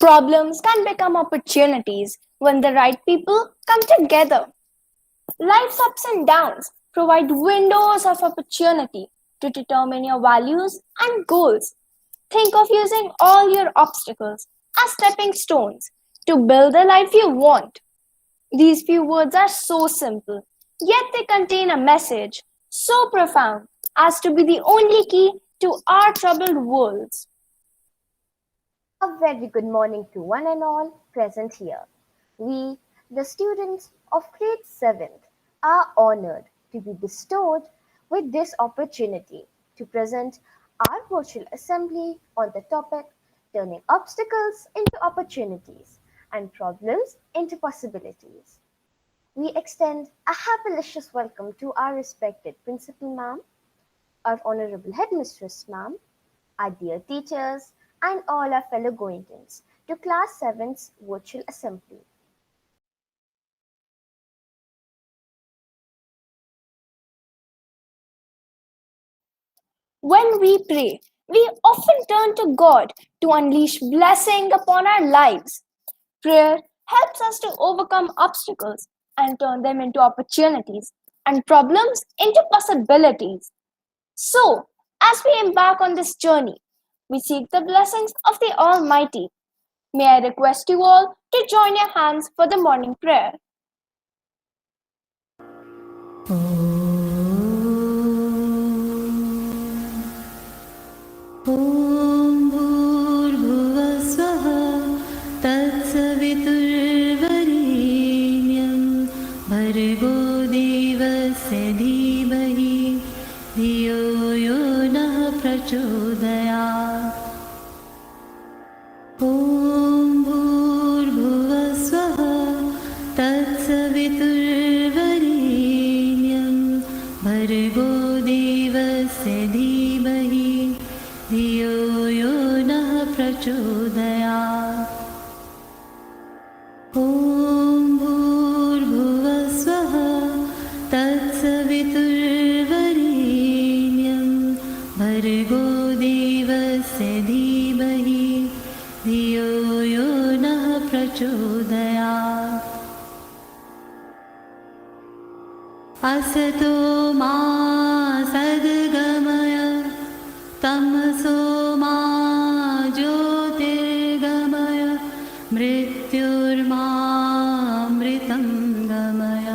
Problems can become opportunities when the right people come together. Life's ups and downs provide windows of opportunity to determine your values and goals. Think of using all your obstacles as stepping stones to build the life you want. These few words are so simple, yet they contain a message so profound as to be the only key to our troubled worlds. A very good morning to one and all present here. We, the students of grade 7th, are honored to be bestowed with this opportunity to present our virtual assembly on the topic turning obstacles into opportunities and problems into possibilities. We extend a happy-licious welcome to our respected Principal Ma'am, our Honorable Headmistress Ma'am, our dear teachers, and all our fellow Goenkans to Class 7's virtual assembly. When we pray, we often turn to God to unleash blessing upon our lives. Prayer helps us to overcome obstacles and turn them into opportunities and problems into possibilities. So, as we embark on this journey, we seek the blessings of the Almighty. May I request you all to join your hands for the morning prayer. ॐ भूर्भुवस्वः तत्सवितुर्वरेण्यं भर्गो देवस्य धीमहि धियो यो नः प्रचोदयात् ॐ भूर्भुवस्वः तत्सवितुर्वरेण्यं भर्गो देवस्य धीमहि धियो यो नः प्रचोदयात् ॐ भूर्भुवस्वः तत्सवितुर्वरेण्यं भर्गो देवस्य धीमहि धियो यो नः प्रचोदयात् असतो मा सद्गमय तमसो मा ज्योतिर्गमय मृत्युर्मामृतं गमय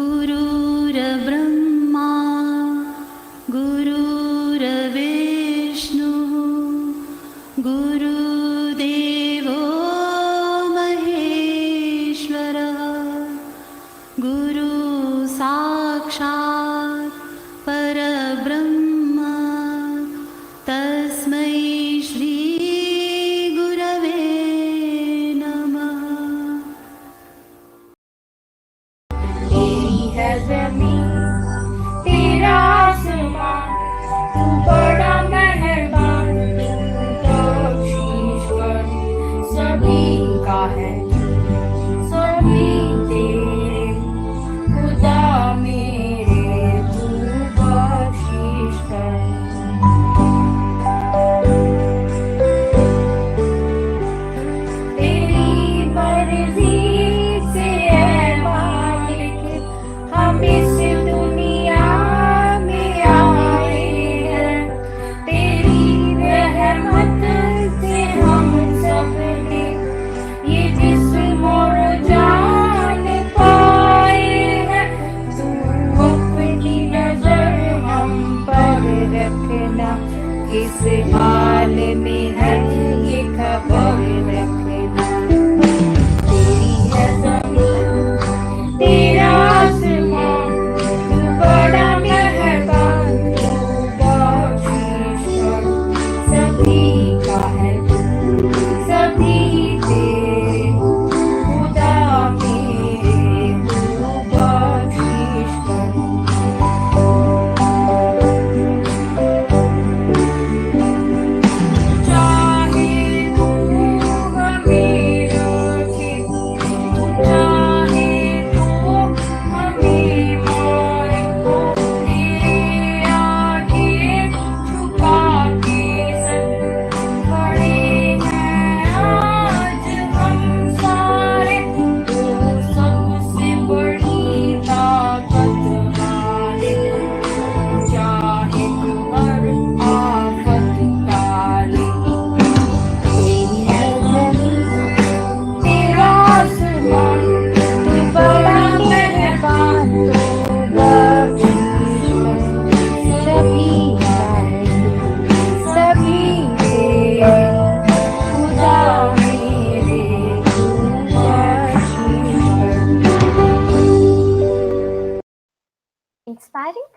गुरुर्ब्रह्मा गुरुर्विष्णुः गुरुदेवो महेश्वरः गुरु साक्षात् परब्रह्म तस्मै श्री गुरवे नमः तेरी है ज़मीं तेरा आसमां तू बड़ा मेहरबान तू बख्शीश्वर सभी का है सभी तेरे खुदा मेरे तू बख्शीश कर तेरी मर्जी से है मालिक हम इस दुनिया में आए हैं तेरी रहमत से हम सब ने ये जिस्म और जान पाए हैं तू अपनी नजर हम पर रखना किस हाल में है ये खबर रखना तेरी है ज़मीं तेरा आसमां तू बड़ा मेहरबान तू बख्शीश्वर सभी का है तू सभी तेरे खुदा मेरे तू बख्शीश कर चाहे तू हमें रोके तू चाहे तू हमें मारे तेरे आगे झुका के sir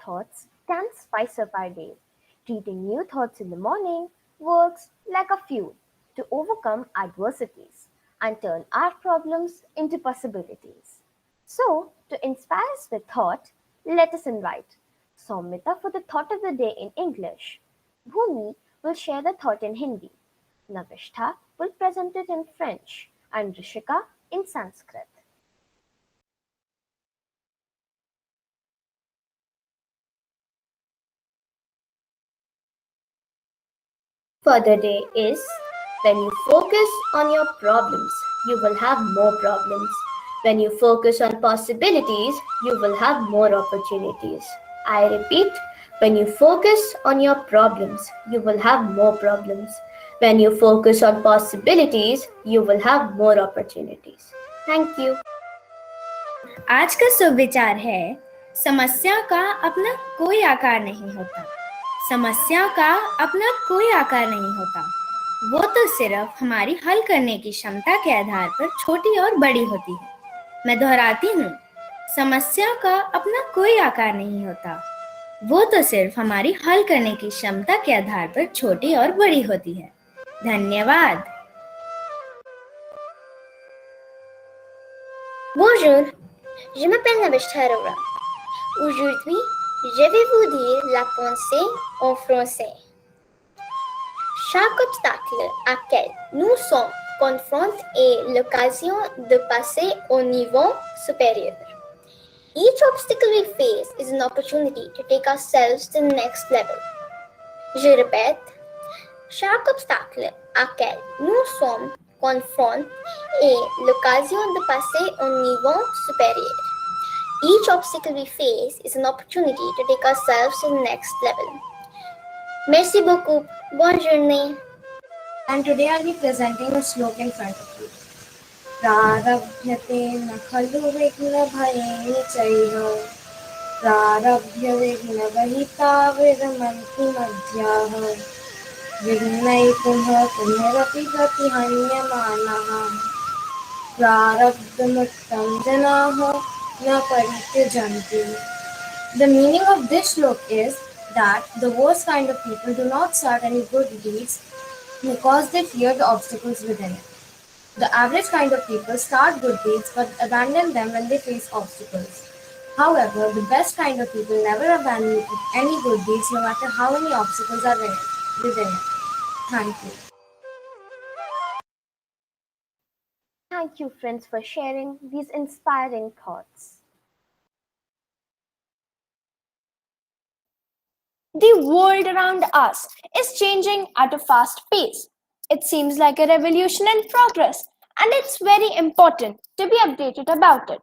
thoughts can spice up our day. Treating new thoughts in the morning works like a fuel to overcome adversities and turn our problems into possibilities. So, to inspire us with thought, let us invite Soumita for the thought of the day in English. Bhumi will share the thought in Hindi. Navishtha will present it in French and Rishika in Sanskrit. For the day is when you focus on your problems, you will have more problems. When you focus on possibilities, you will have more opportunities. I repeat, when you focus on your problems, you will have more problems. When you focus on possibilities, you will have more opportunities. Thank you. आज का सुविचार है, समस्या का अपना कोई आकार नहीं होता। समस्या का अपना कोई आकार नहीं होता, वो तो सिर्फ हमारी हल करने की क्षमता के आधार पर छोटी और बड़ी होती है। मैं दोहराती हूँ, समस्या का अपना कोई आकार नहीं होता, वो तो सिर्फ हमारी हल करने की क्षमता के आधार पर छोटी और बड़ी होती है। धन्यवाद। Bonjour, je m'appelle Navishtha. Aujourd'hui, je vais vous dire la pensée en français. Chaque obstacle auquel nous sommes confrontés est l'occasion de passer au niveau supérieur. Each obstacle we face is an opportunity to take ourselves to the next level. Je répète, chaque obstacle auquel nous sommes confrontés est l'occasion de passer au niveau supérieur. Each obstacle we face is an opportunity to take ourselves to the next level. Merci beaucoup. Bonne journée. And today I'll be presenting a sloka in front of you. Prarabhyate na khalu vigna bhayeni chaiha. Prarabhya vigna vahita vidamanti madhyaha. Vignai punha punharapi gati hanyamanaha. Prarabdhamuttam janaha na parityajanti. The meaning of this slok is that the worst kind of people do not start any good deeds because they fear the obstacles within it. The average kind of people start good deeds but abandon them when they face obstacles. However, the best kind of people never abandon any good deeds no matter how many obstacles are within it. Thank you. Thank you, friends, for sharing these inspiring thoughts. The world around us is changing at a fast pace. It seems like a revolution in progress, and it's very important to be updated about it.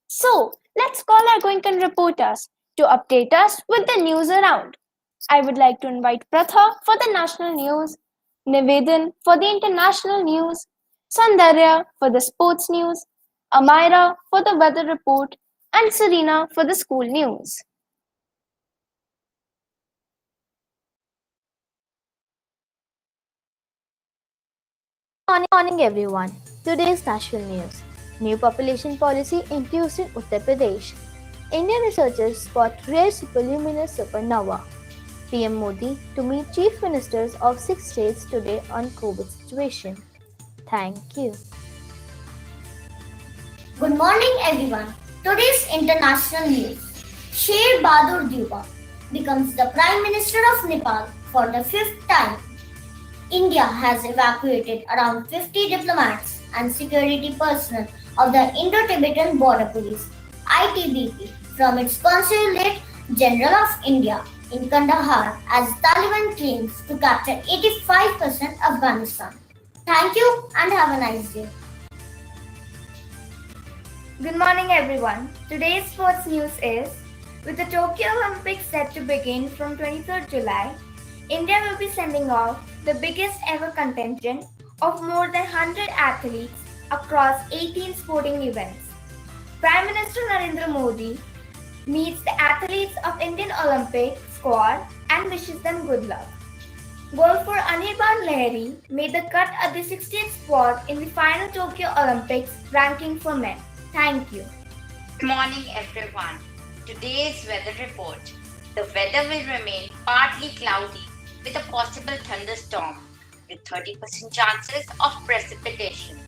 So, let's call our GOENKA reporters to update us with the news around. I would like to invite Pratha for the national news, Nivedan for the international news, Sandarya for the sports news, Amira for the weather report, and Serena for the school news. Good morning everyone. Today's national news. New population policy introduced in Uttar Pradesh. Indian researchers spot rare superluminous supernova. PM Modi to meet chief ministers of 6 states today on COVID situation. Thank you. Good morning, everyone. Today's international news. Sher Bahadur Deuba becomes the Prime Minister of Nepal for the 5th time. India has evacuated around 50 diplomats and security personnel of the Indo-Tibetan Border Police (ITBP) from its Consulate General of India in Kandahar as Taliban claims to capture 85% of Afghanistan. Thank you and have a nice day. Good morning everyone. Today's sports news is, with the Tokyo Olympics set to begin from 23rd July, India will be sending off the biggest ever contingent of more than 100 athletes across 18 sporting events. Prime Minister Narendra Modi meets the athletes of Indian Olympic squad and wishes them good luck. Golfer Anirban Lahiri made the cut at the 60th spot in the final Tokyo Olympics ranking for men. Thank you. Good morning, everyone. Today's weather report. The weather will remain partly cloudy with a possible thunderstorm with 30% chances of precipitation.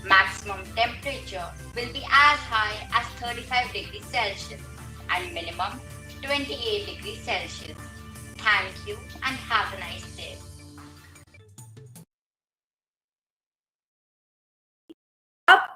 Maximum temperature will be as high as 35 degrees Celsius and minimum 28 degrees Celsius. Thank you and have a nice day.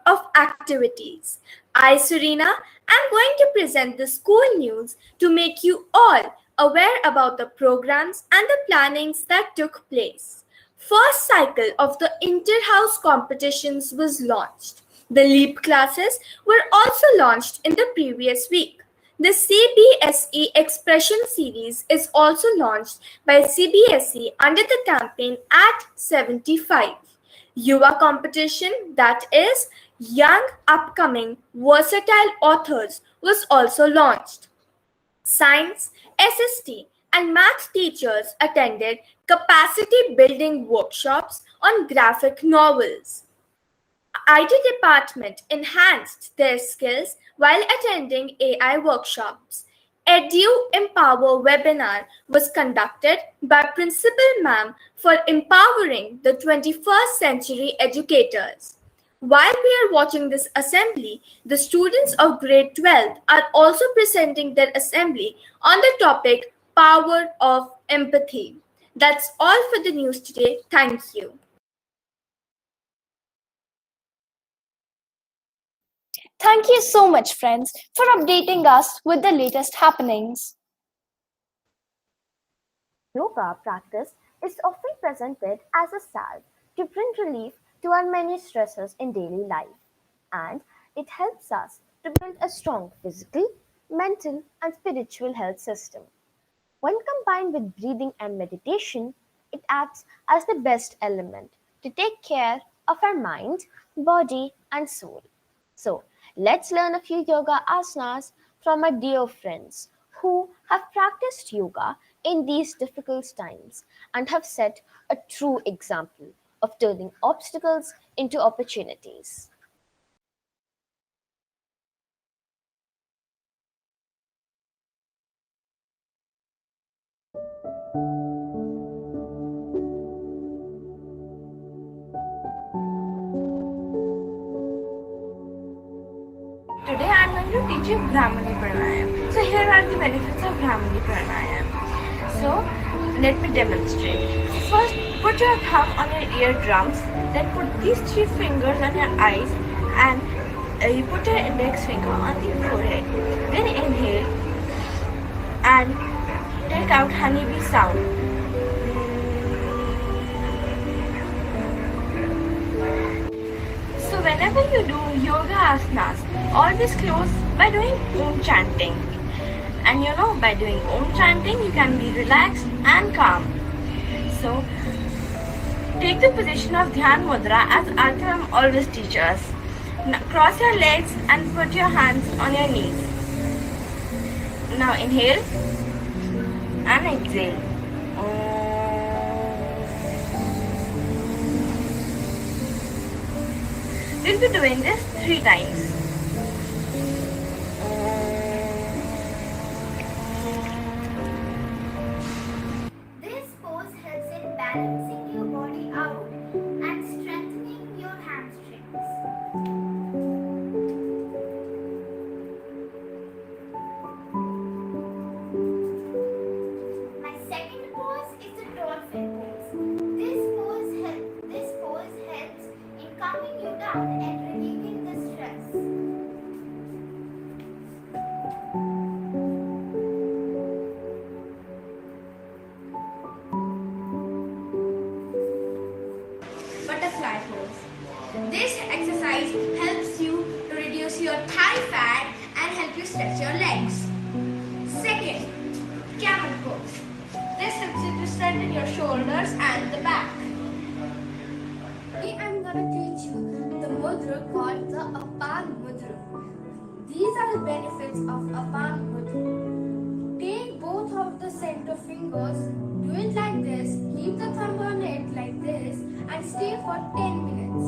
Of activities. I, Serena, am going to present the school news to make you all aware about the programs and the plannings that took place. First cycle of the inter-house competitions was launched. The LEAP classes were also launched in the previous week. The CBSE Expression Series is also launched by CBSE under the campaign at 75. Yuva competition, that is, young, upcoming, versatile authors, was also launched. Science, SST, and math teachers attended capacity building workshops on graphic novels. IT department enhanced their skills while attending AI workshops. Edu Empower webinar was conducted by Principal Ma'am for empowering the 21st century educators. While we are watching this assembly, the students of grade 12 are also presenting their assembly on the topic Power of Empathy. That's all for the news today. Thank you. Thank you so much, friends, for updating us with the latest happenings. Yoga practice is often presented as a salve to bring relief to our many stresses in daily life, and it helps us to build a strong physical, mental, and spiritual health system. When combined with breathing and meditation, it acts as the best element to take care of our mind, body, and soul. So, let's learn a few yoga asanas from our dear friends who have practiced yoga in these difficult times and have set a true example of turning obstacles into opportunities. Today I am going to teach you Brahmani Pranayam. So here are the benefits of Brahmani Pranayam. So let me demonstrate. First, put your thumb on your eardrums, then put these 3 fingers on your eyes and you put your index finger on the forehead. Then inhale and take out honeybee sound. So whenever you do yoga asanas, always close by doing Om chanting. And by doing Om chanting, you can be relaxed and calm. So take the position of Dhyan Mudra as Artham always teaches us. Now, cross your legs and put your hands on your knees. Now inhale and exhale. We'll be doing this 3 times. This pose helps in balancing your body out and strengthening your hamstrings. My second pose is the dolphin pose. This pose helps in calming you down and relieving the stress. Butterfly pose. This exercise helps you to reduce your thigh fat and help you stretch your legs. Second, camel pose. This helps you to strengthen your shoulders and the back. Today I'm going to teach you the mudra called the Apan Mudra. These are the benefits of Apan Mudra. Take both of the center fingers, do it like this, keep the thumb on it like this and stay for 10 minutes.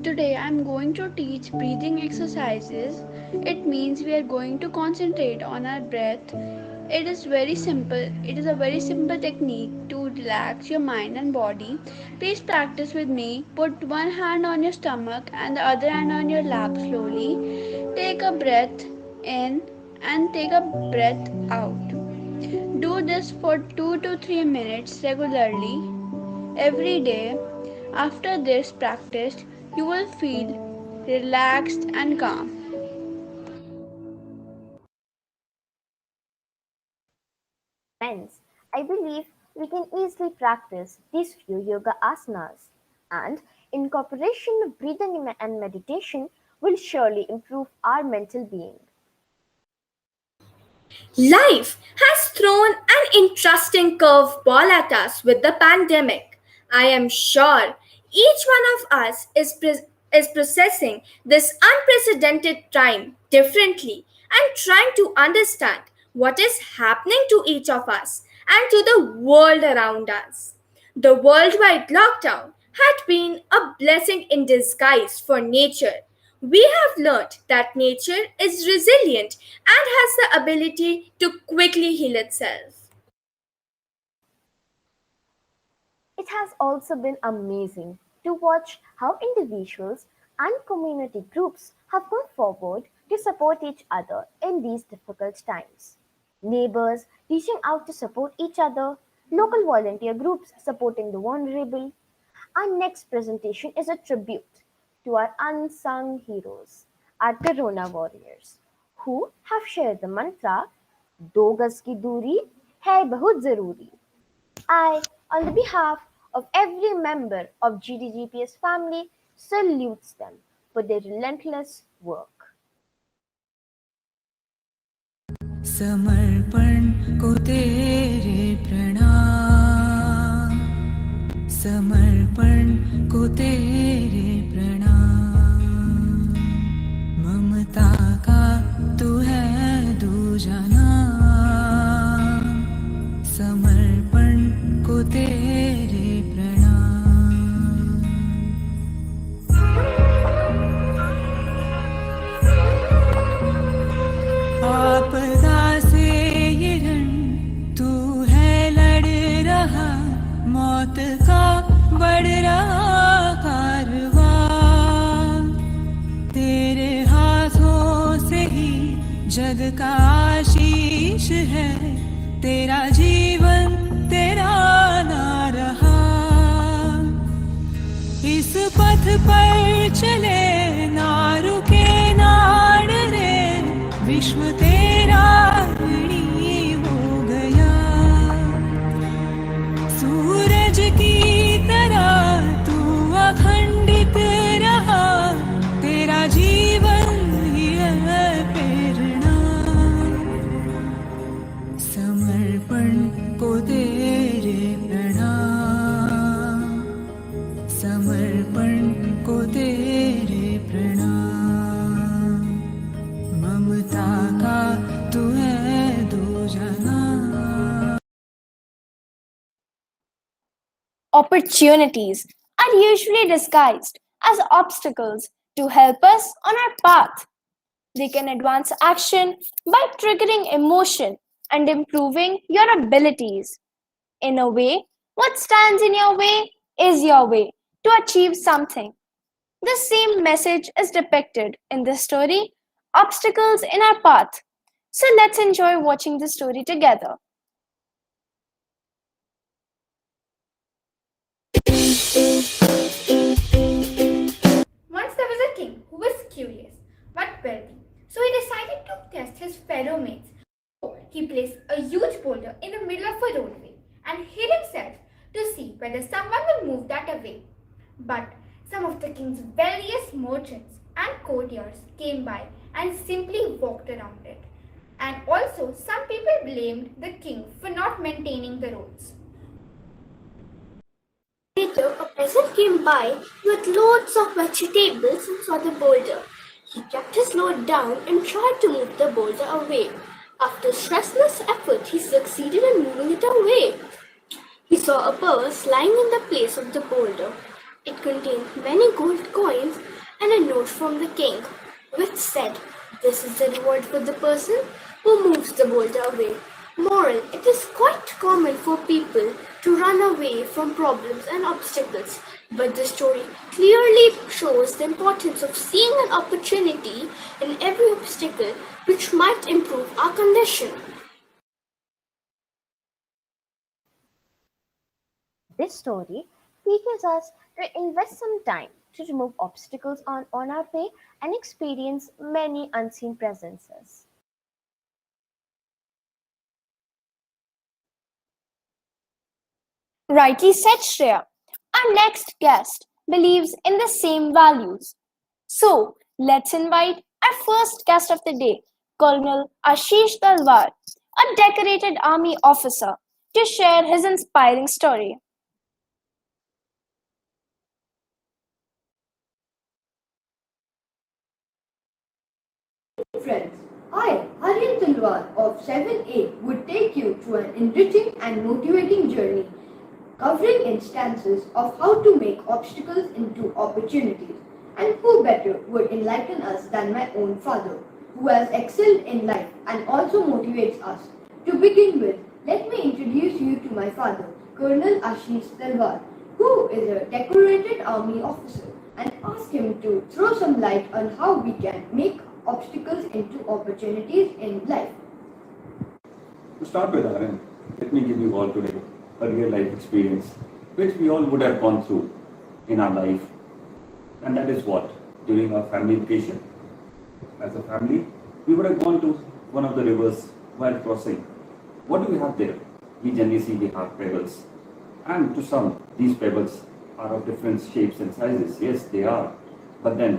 Today I am going to teach breathing exercises It means we are going to concentrate on our breath. It is very simple. It is a very simple technique to relax your mind and body. Please practice with me. Put one hand on your stomach and the other hand on your lap slowly. Take a breath in and take a breath out. Do this for 2 to 3 minutes regularly every day. After this practice, you will feel relaxed and calm. Friends, I believe we can easily practice these few yoga asanas, and incorporation of breathing and meditation will surely improve our mental being. Life has thrown an interesting curveball at us with the pandemic. I am sure each one of us is processing this unprecedented time differently and trying to understand what is happening to each of us and to the world around us. The worldwide lockdown had been a blessing in disguise for nature. We have learned that nature is resilient and has the ability to quickly heal itself. It has also been amazing to watch how individuals and community groups have come forward to support each other in these difficult times. Neighbors reaching out to support each other, local volunteer groups supporting the vulnerable. Our next presentation is a tribute to our unsung heroes, our Corona warriors, who have shared the mantra, "दो गज की दूरी है बहुत जरूरी." I, on the behalf of every member of GDGPS family, salutes them for their relentless work. समर्पण को तेरे प्रणाम, समर्पण को तेरे प्रणाम। ममता का तू है दूजा नाम, समर्पण को तेरे प्रणाम। आपदा से ये रण तू है लड़ रहा, मौत का बढ़ रहा कारवां। तेरे हाथों से ही जग का आशीष है, तेरा जीवन तेरा ना रहा। इस पथ पर चले ना रुके ना डरे, विश्व तेरा ऋणी हो गया। सूरज की तरह तू अखंडित रहा, तेरा जीवन ही है प्रेरणा। समर्पण को तेरे प्रणाम, समर्पण को तेरे प्रणाम। ममता का तू है दूजा नाम। Opportunities are usually disguised as obstacles to help us on our path. They can advance action by triggering emotion and improving your abilities. In a way, what stands in your way is your way to achieve something. The same message is depicted in this story, Obstacles in Our Path. So let's enjoy watching the story together. Once there was a king who was curious but wealthy, so he decided to test his fellow mates. So he placed a huge boulder in the middle of a roadway and hid himself to see whether someone would move that away. But some of the king's wealthiest merchants and courtiers came by and simply walked around it. And also, some people blamed the king for not maintaining the roads. Later, a peasant came by with loads of vegetables and saw the boulder. He kept his load down and tried to move the boulder away. After stressless effort, he succeeded in moving it away. He saw a purse lying in the place of the boulder. It contained many gold coins and a note from the king, which said, This is the reward for the person who moves the boulder away. Moral: it is quite common for people to run away from problems and obstacles, but the story clearly shows the importance of seeing an opportunity in every obstacle which might improve our condition. This story teaches us to invest some time to remove obstacles on our way and experience many unseen presences. Rightly said, Shreya. Our next guest believes in the same values. So, let's invite our first guest of the day, Colonel Ashish Talwar, a decorated army officer, to share his inspiring story. Friends, I, Aryan Talwar of 7A, would take you through an enriching and motivating journey covering instances of how to make obstacles into opportunities. And who better would enlighten us than my own father, who has excelled in life and also motivates us. To begin with, let me introduce you to my father, Colonel Ashish Talwar, who is a decorated army officer, and ask him to throw some light on how we can make obstacles into opportunities in life. To start with, Aaron, let me give you all today a real life experience which we all would have gone through in our life. And that is what? During our family vacation, as a family, we would have gone to one of the rivers while crossing. What do we have there? We generally see we have pebbles. And to some, these pebbles are of different shapes and sizes. Yes, they are. But then,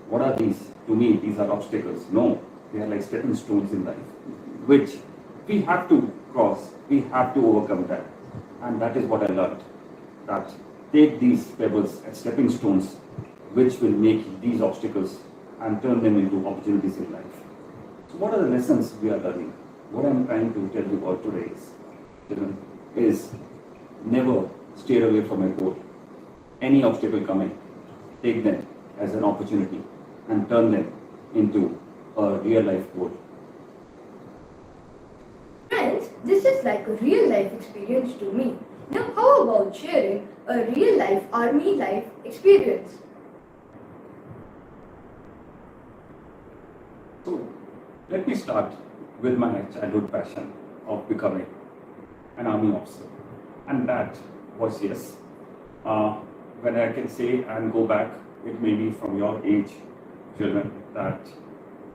what are these? To me, these are obstacles. No, they are like stepping stones in life, which we have to cross, we have to overcome that. And that is what I learned, that take these pebbles as stepping stones, which will make these obstacles and turn them into opportunities in life. So what are the lessons we are learning? What I'm trying to tell you all today is never steer away from a goal. Any obstacle coming, take them as an opportunity and turn them into a real life goal. Friends, this is like a real life experience to me. Now, how about sharing a real life army life experience? So, let me start with my childhood passion of becoming an army officer. And that was, yes, when I can say and go back, it may be from your age, children, that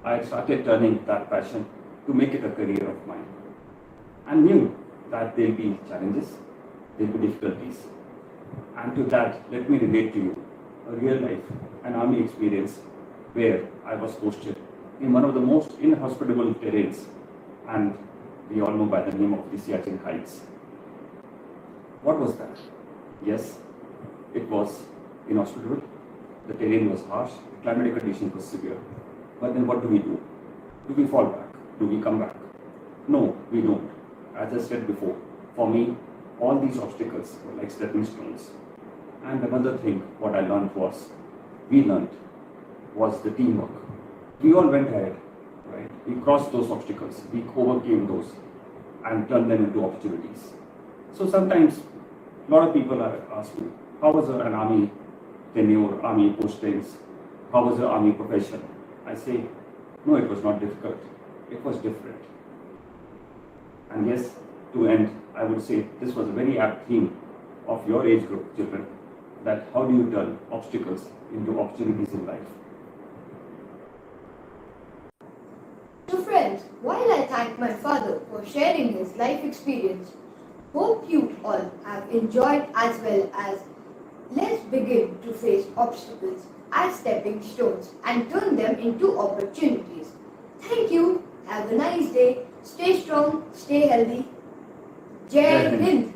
I started turning that passion to make it a career of mine. And knew that there'll be challenges, there'll be difficulties. And to that, let me relate to you a real life, an army experience where I was posted in one of the most inhospitable terrains, and we all know by the name of the Siachen Heights. What was that? Yes, it was inhospitable. The terrain was harsh, the climatic conditions were severe. But then what do? Do we fall back? Do we come back? No, we don't. As I said before, for me, all these obstacles were like stepping stones. And another thing, what I learned was the teamwork. We all went ahead, right? We crossed those obstacles, we overcame those and turned them into opportunities. So sometimes, a lot of people ask me, how was an army tenure, army postings, how was the army profession? I say, no, it was not difficult, it was different. And yes, to end, I would say this was a very apt theme of your age group, children, that how do you turn obstacles into opportunities in life? So friends, while I thank my father for sharing his life experience, hope you all have enjoyed as well as let's begin to face obstacles as stepping stones and turn them into opportunities. Thank you. Have a nice day. Stay strong, stay healthy. Jai Hind.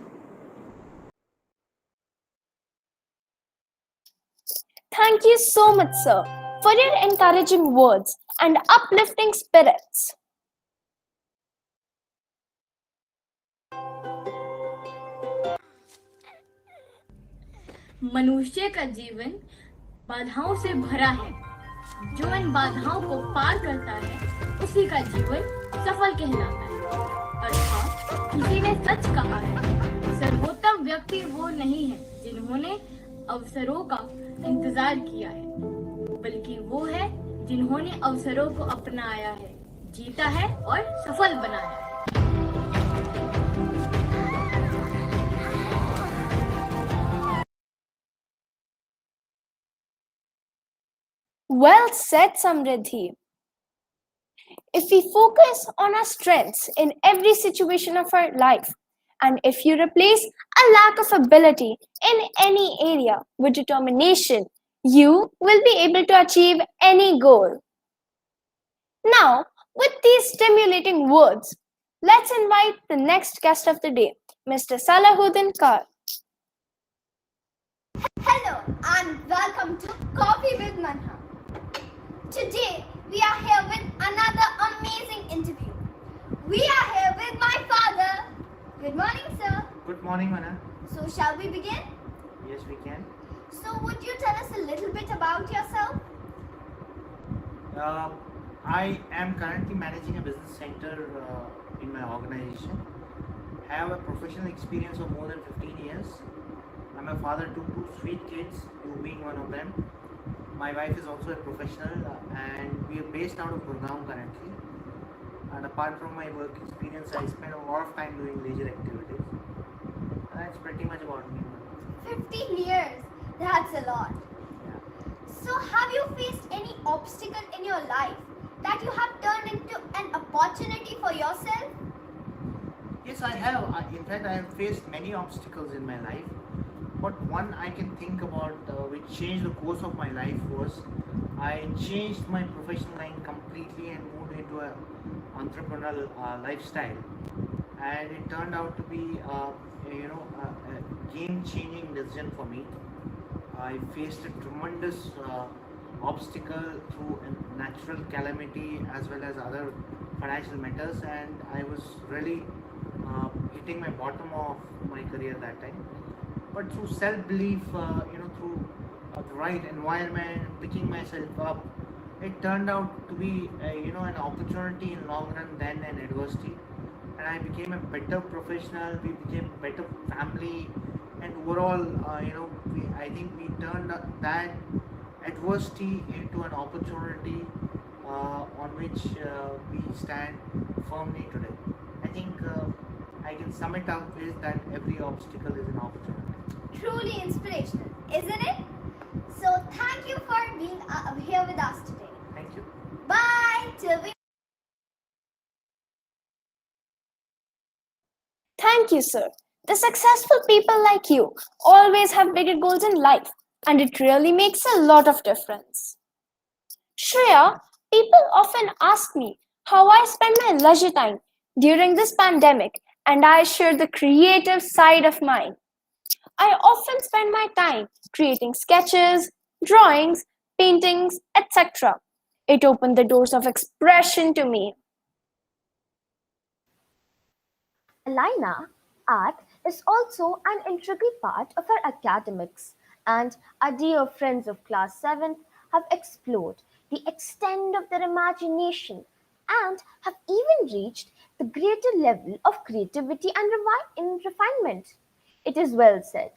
Thank you so much, sir, for your encouraging words and uplifting spirits. मनुष्य का जीवन बाधाओं से भरा है, जो इन बाधाओं को पार करता है उसी का जीवन सफल कहलाता है। अर्थात किसी ने सच कहा है, सर्वोत्तम व्यक्ति वो नहीं है जिन्होंने अवसरों का इंतजार किया है, बल्कि वो है जिन्होंने अवसरों को अपनाया है, जीता है और सफल बनाया है। Well said, Samriddhi. If we focus on our strengths in every situation of our life, and if you replace a lack of ability in any area with determination, you will be able to achieve any goal. Now, with these stimulating words, let's invite the next guest of the day, Mr. Salahuddin Kar. Hello and welcome to Coffee with Manha. Today we are here with another amazing interview. We are here with my father. Good morning, sir. Good morning, Mana. So shall we begin? Yes, we can. So would you tell us a little bit about yourself? I am currently managing a business center in my organization. I have a professional experience of more than 15 years. I'm a father to two sweet kids, you being one of them. My wife is also a professional and we are based out of GURUGRAM currently. And apart from my work experience, I spend a lot of time doing leisure activities. That's pretty much about me. 15 years. That's a lot. So have you faced any obstacle in your life that you have turned into an opportunity for yourself? Yes, I have. In fact, I have faced many obstacles in my life. But one I can think about which changed the course of my life was I changed my professional line completely and moved into an entrepreneurial lifestyle. And it turned out to be a game-changing decision for me. I faced a tremendous obstacle through a natural calamity as well as other financial matters, and I was really hitting my bottom of my career that time. But through self-belief, through the right environment, picking myself up, it turned out to be an opportunity in long run than an adversity, and I became a better professional. We became a better family, and overall, I think we turned that adversity into an opportunity on which we stand firmly today. I think I can sum it up with that every obstacle is an opportunity. Truly inspirational, isn't it? So thank you for being here with us today. Thank you. Bye. Till we Thank you, sir. The successful people like you always have bigger goals in life, and it really makes a lot of difference. Shreya, people often ask me how I spend my leisure time during this pandemic, and I share the creative side of mine. I often spend my time creating sketches, drawings, paintings, etc. It opened the doors of expression to me. Alina, art is also an integral part of our academics, and our dear friends of class 7 have explored the extent of their imagination and have even reached the greater level of creativity and refinement. It is well said,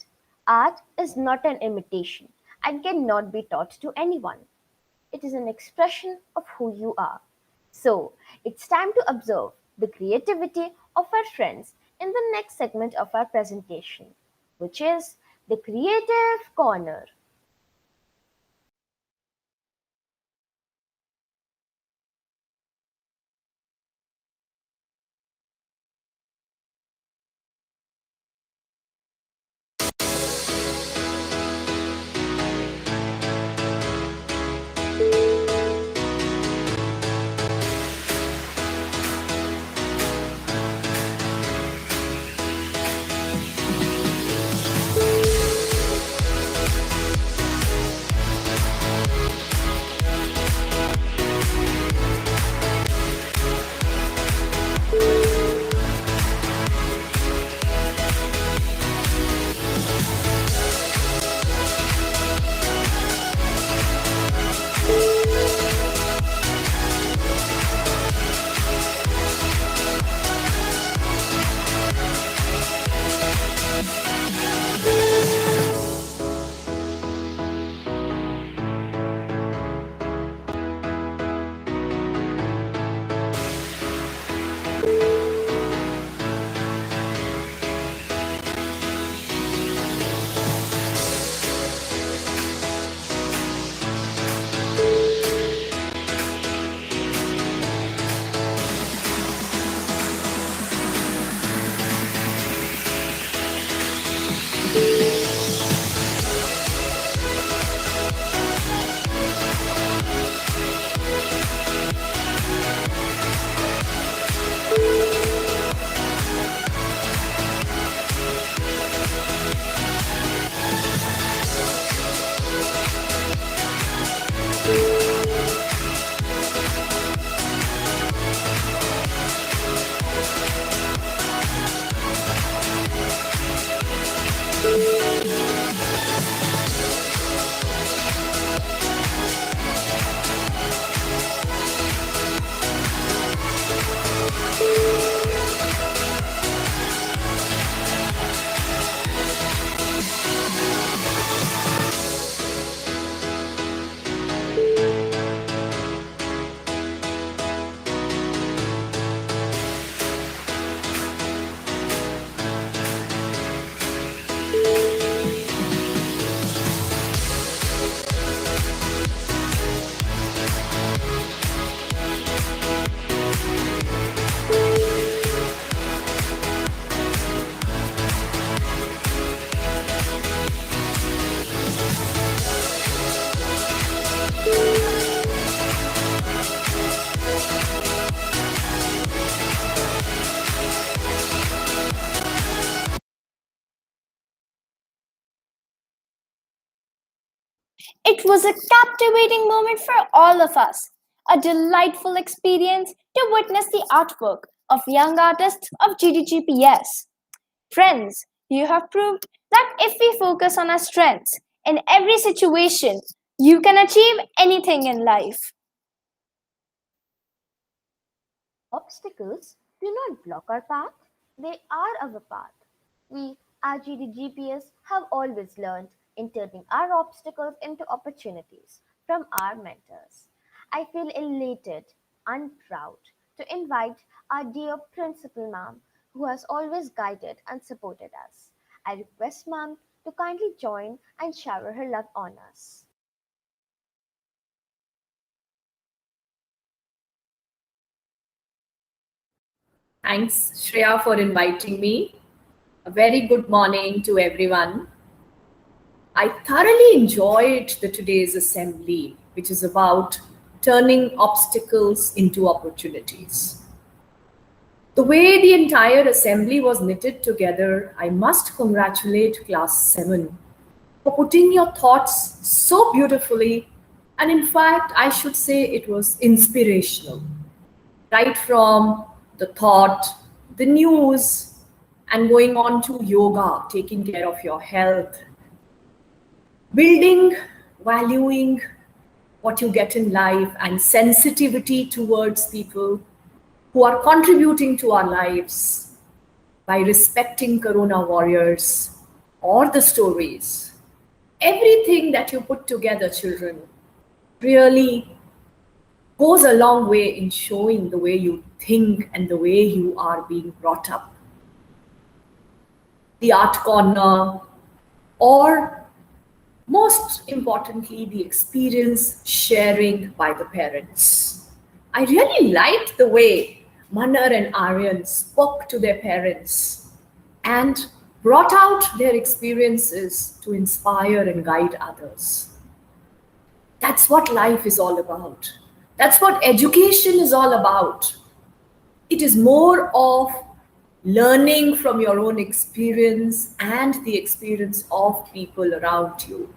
art is not an imitation and cannot be taught to anyone. It is an expression of who you are. So, it's time to observe the creativity of our friends in the next segment of our presentation, which is the Creative Corner. It was a captivating moment for all of us, a delightful experience to witness the artwork of young artists of GDGPS. Friends, you have proved that if we focus on our strengths in every situation, you can achieve anything in life. Obstacles do not block our path, they are our path. We at GDGPS have always learned in turning our obstacles into opportunities from our mentors. I feel elated and proud to invite our dear Principal Ma'am, who has always guided and supported us. I request Ma'am to kindly join and shower her love on us. Thanks, Shreya, for inviting me. A very good morning to everyone. I thoroughly enjoyed the today's assembly, which is about turning obstacles into opportunities. The way the entire assembly was knitted together, I must congratulate Class 7 for putting your thoughts so beautifully, and in fact, I should say it was inspirational. Right from the thought, the news, and going on to yoga, taking care of your health, building, valuing what you get in life, and sensitivity towards people who are contributing to our lives by respecting Corona warriors or the stories. Everything that you put together, children, really goes a long way in showing the way you think and the way you are being brought up. The art corner, or most importantly, the experience sharing by the parents. I really liked the way Manar and Aryan spoke to their parents and brought out their experiences to inspire and guide others. That's what life is all about. That's what education is all about. It is more of learning from your own experience and the experience of people around you.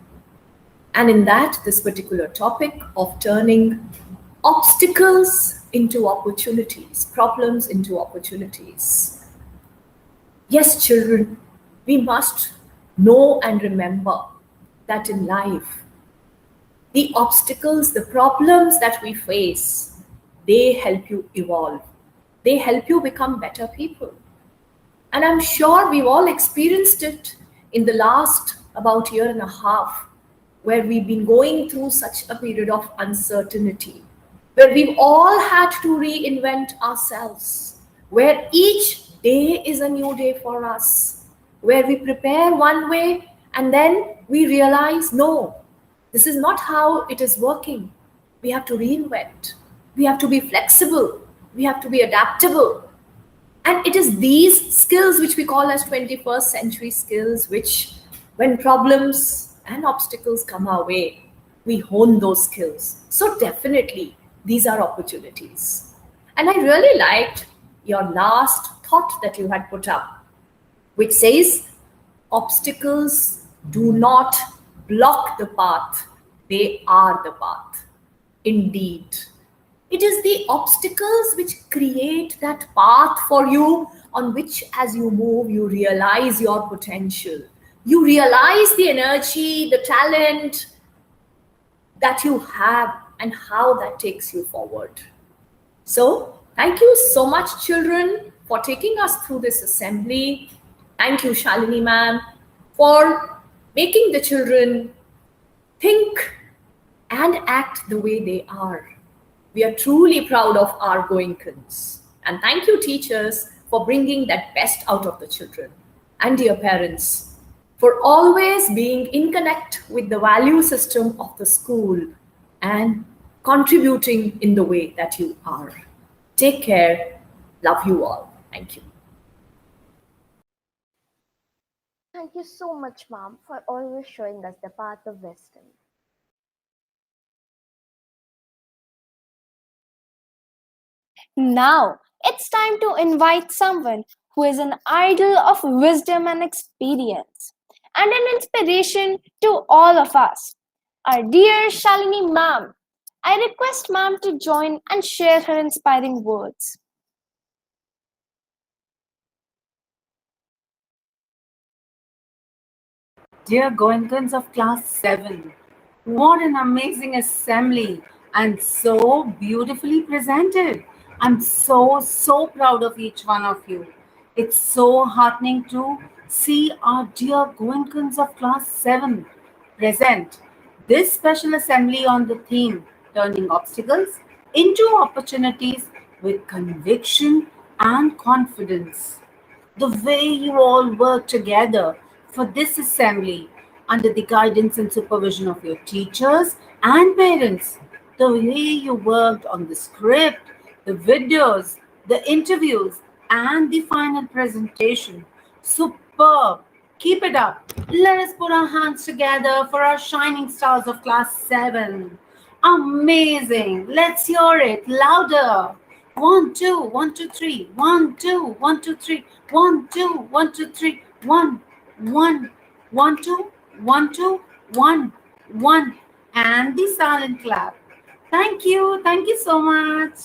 And in that, this particular topic of turning obstacles into opportunities, problems into opportunities. Yes, children, we must know and remember that in life, the obstacles, the problems that we face, they help you evolve. They help you become better people. And I'm sure we've all experienced it in the last about year and a half, where we've been going through such a period of uncertainty, where we've all had to reinvent ourselves, where each day is a new day for us, where we prepare one way and then we realize, no, this is not how it is working. We have to reinvent. We have to be flexible. We have to be adaptable. And it is these skills which we call as 21st century skills, which when problems and obstacles come our way, we hone those skills. So definitely, these are opportunities. And I really liked your last thought that you had put up, which says, obstacles do not block the path, they are the path. Indeed. It is the obstacles which create that path for you on which, as you move, you realize your potential. You realize the energy, the talent that you have, and how that takes you forward. So, thank you so much, children, for taking us through this assembly. Thank you, Shalini ma'am, for making the children think and act the way they are. We are truly proud of our Goenkans. And thank you, teachers, for bringing that best out of the children. And dear parents, for always being in connect with the value system of the school and contributing in the way that you are. Take care. Love you all. Thank you. Thank you so much, Mom, for always showing us the path of wisdom. Now, it's time to invite someone who is an idol of wisdom and experience, and an inspiration to all of us. Our dear Shalini ma'am. I request ma'am to join and share her inspiring words. Dear Goenkans of Class 7, what an amazing assembly and so beautifully presented. I'm so proud of each one of you. It's so heartening to see our dear Goenkans of Class 7 present this special assembly on the theme turning obstacles into opportunities with conviction and confidence. The way you all work together for this assembly under the guidance and supervision of your teachers and parents, the way you worked on the script, the videos, the interviews, and the final presentation. Superb! Keep it up. Let us put our hands together for our shining stars of class 7. Amazing! Let's hear it louder. 1, 2, 1, 2, 3. 1, 2, 1, 2, 3. 1, 2, 1, 2, 3. 1, 1, 1, 2, 1, 2, 1, 1. And the silent clap. Thank you so much.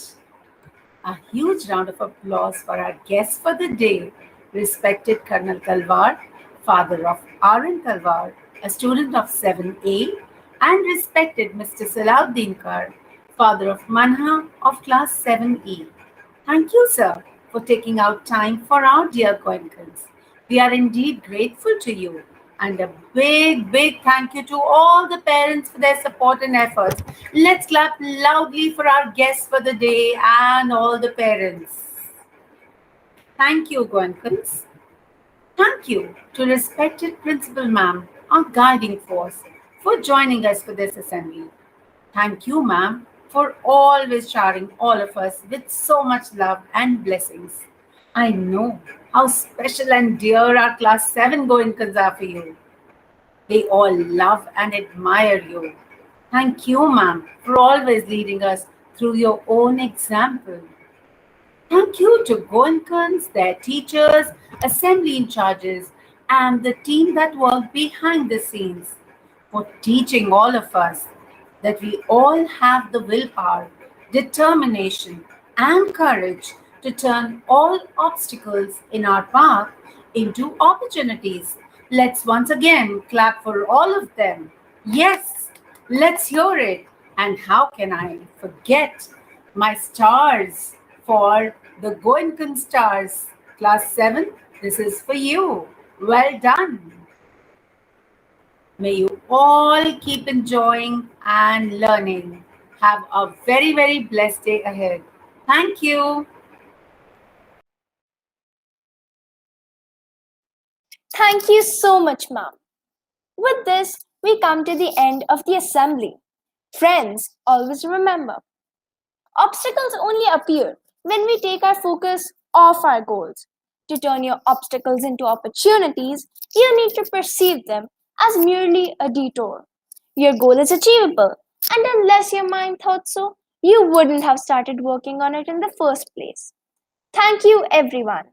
A huge round of applause for our guest for the day, respected Colonel Talwar, father of Arun Talwar, a student of 7A, and respected Mr. Salahuddin Kar, father of Manha of class 7E. Thank you, sir, for taking out time for our dear Goenkans. We are indeed grateful to you. And a big thank you to all the parents for their support and efforts. Let's clap loudly for our guests for the day and all the parents. Thank you, Goenkans. Thank you to respected Principal Ma'am, our guiding force, for joining us for this assembly. Thank you, ma'am, for always showering all of us with so much love and blessings. I know how special and dear our class 7 Goenkans are for you. They all love and admire you. Thank you, ma'am, for always leading us through your own example. Thank you to Goenkans, their teachers, assembly in charges, and the team that worked behind the scenes for teaching all of us that we all have the willpower, determination, and courage to turn all obstacles in our path into opportunities. Let's once again clap for all of them. Yes, let's hear it. And how can I forget my stars for the Goenkan Stars? Class 7, this is for you. Well done. May you all keep enjoying and learning. Have a very blessed day ahead. Thank you. Thank you so much, ma'am. With this, we come to the end of the assembly. Friends, always remember, obstacles only appear when we take our focus off our goals. To turn your obstacles into opportunities, you need to perceive them as merely a detour. Your goal is achievable, and unless your mind thought so, you wouldn't have started working on it in the first place. Thank you, everyone.